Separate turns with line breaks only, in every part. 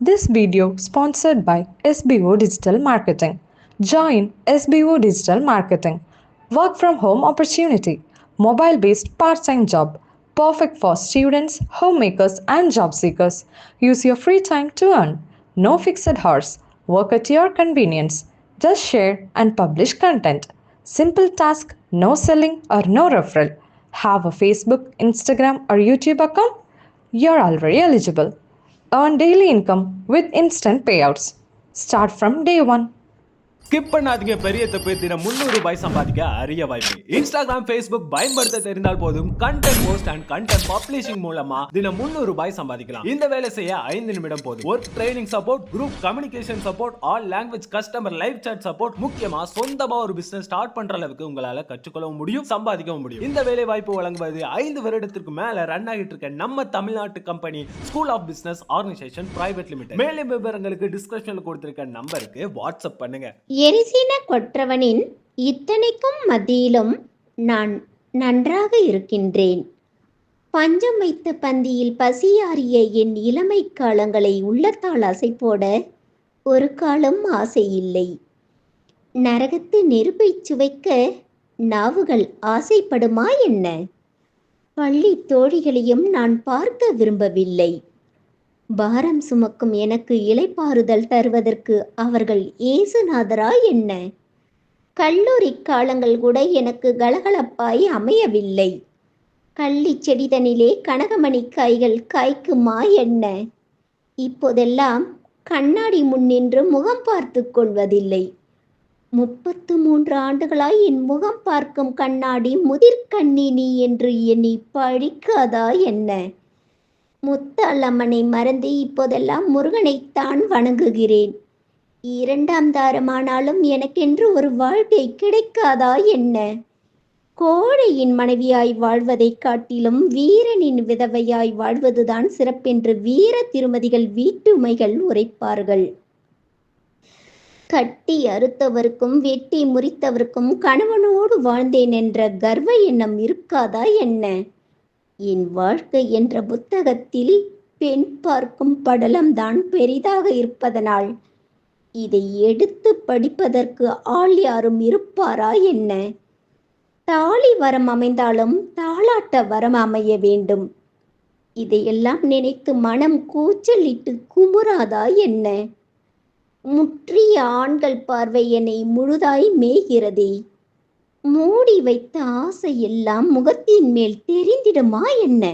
This video sponsored by SBO Digital Marketing. Join SBO Digital Marketing. Work from home opportunity. Mobile based part time job. Perfect for students, homemakers, and job seekers. Use your free time to earn. No fixed hours. Work at your convenience. Just share and publish content. Simple task, no selling or no referral. Have a Facebook, Instagram, or YouTube account? You're already eligible. Earn daily income with instant payouts. Start from day one.
Skip பண்ணாதீங்க, பெரிய தப்பு. தினம் 300 ரூபாய் சம்பாதிக்க அரிய வாய்ப்பு. Instagram, Facebook பயன்படுத்த தெரிந்தால் போதும். Content post and content publishing மூலமா தினம் 300 ரூபாய் சம்பாதிக்கலாம். இந்த வேலை செய்ய 5 நிமிடம் போதும். Work training support, group communication support, all language customer live chat support, முக்கியமா சொந்தமா ஒரு பிசினஸ் ஸ்டார்ட் பண்ற அளவுக்கு உங்களால கற்றுக்கொள்ளவும் முடியும், சம்பாதிக்கவும் முடியும். இந்த வேலை வாய்ப்பு வழங்குவது 5 வருடத்திற்கு மேல ரன் ஆகிட்டு இருக்க நம்ம தமிழ்நாட்டு company school of business organisation private limited. மேலும் விவரங்களுக்கு டிஸ்கிரிப்ஷன்ல கொடுத்திருக்க நம்பருக்கு வாட்ஸ்அப் பண்ணுங்க.
எரிசின கொற்றவனின் இத்தனைக்கும் மத்தியிலும் நான் நன்றாக இருக்கின்றேன். பஞ்சம் வைத்த பந்தியில் பசியாறிய என் இளமை காலங்களை உள்ளத்தால் அசை போட ஒரு காலம் ஆசை இல்லை. நரகத்து நெருப்பை சுவைக்க நாவுகள் ஆசைப்படுமா என்ன? பள்ளி தோழிகளையும் நான் பார்க்க விரும்பவில்லை. பாரம் சுமக்கும் எனக்கு இளைப்பாறுதல் தருவதற்கு அவர்கள் ஏசுநாதரா என்ன? கல்லூரி காலங்கள் கூட எனக்கு கலகலப்பாய் அமையவில்லை. கள்ளி செடிதனிலே கனகமணி காய்கள் காய்க்குமா என்ன? இப்போதெல்லாம் கண்ணாடி முன்னின்று முகம் பார்த்து கொள்வதில்லை. 33 ஆண்டுகளாய் என் முகம் பார்க்கும் கண்ணாடி முதிர்கண்ணினி என்று எண்ணி பழிக்காதா என்ன? முத்தாலம்மனை மறந்து இப்போதெல்லாம் முருகனைத்தான் வணங்குகிறேன். 2ஆம் தாரமானாலும் எனக்கென்று ஒரு வாழ்க்கை கிடைக்காதா என்ன? கோழையின் மனைவியாய் வாழ்வதை காட்டிலும் வீரனின் விதவையாய் வாழ்வதுதான் சிறப்பென்று வீர திருமதிகள் வீட்டுமைகள் உரைப்பார்கள். கட்டி அறுத்தவருக்கும் வெட்டி முறித்தவருக்கும் கணவனோடு வாழ்ந்தேன் என்ற கர்வ எண்ணம் இருக்காதா என்ன? என் வாழ்க்கை என்ற புத்தகத்தில் பெண் பார்க்கும் படலம்தான் பெரிதாக இருப்பதனால் இதை எடுத்து படிப்பதற்கு ஆள் யாரும் இருப்பாரா என்ன? தாலி வரம் அமைந்தாலும் தாளாட்ட வரம் அமைய வேண்டும். இதையெல்லாம் நினைத்து மனம் கூச்சலிட்டு குமுறாதா என்ன? முற்றிய ஆண்கள் பார்வை என்னை முழுதாய் மேய்கிறதே. மூடி வைத்த ஆசை எல்லாம் முகத்தின் மேல் தெரிந்திடுமா என்ன?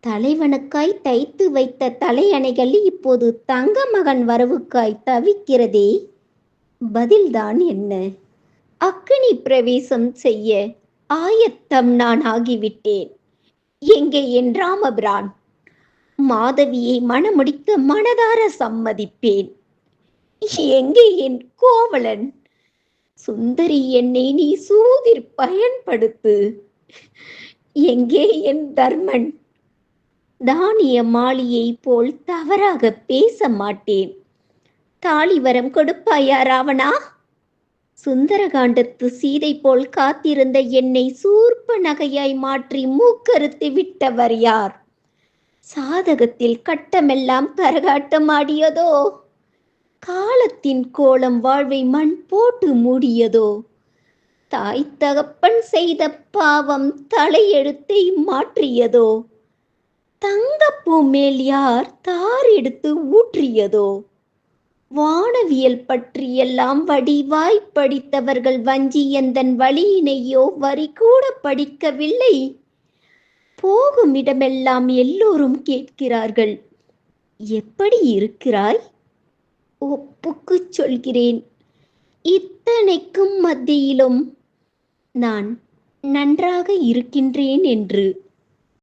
தலைவனுக்காய் தைத்து வைத்த தலையணைகள் இப்போது தங்க மகன் வரவுக்காய் தவிக்கிறதே. பதில்தான் என்ன? அக்கினி பிரவேசம் செய்ய ஆயத்தம் நான் ஆகிவிட்டேன். எங்கே என் ராமபிரான்? மாதவியை மணமுடிக்க மனதார சம்மதிப்பேன். எங்கே என் கோவலன்? சுந்தரி என்னை நீ சூதிர் பயன்படுத்து. எங்கே என் தர்மன்? தானிய மாளியை போல் தவறாக பேச மாட்டேன். தாலிவரம் கொடுப்பாயா ராவணா? சுந்தரகாண்டத்து சீதை போல் காத்திருந்த என்னை சூர்ப்ப நகையாய் மாற்றி மூக்கறுத்து விட்டவர் யார்? சாதகத்தில் கட்டமெல்லாம் கரகாட்டம் ஆடியதோ? காலத்தின் கோலம் வாழ்வை மண் போட்டு மூடியதோ? தாய் தகப்பன் செய்த பாவம் தலையெழுத்தை மாற்றியதோ? தங்கப்பூ மேல் யார் தார் எடுத்து ஊற்றியதோ? வானவியல் பற்றியெல்லாம் வடிவாய் படித்தவர்கள் வஞ்சி எந்தன் வழியினையோ வரி கூட படிக்கவில்லை. போகும் இடமெல்லாம் எல்லோரும் கேட்கிறார்கள், எப்படி இருக்கிறாய்? ஒப்புக்கு சொல்கிறேன், இத்தனைக்கும் மத்தியிலும் நான் நன்றாக இருக்கின்றேன் என்று.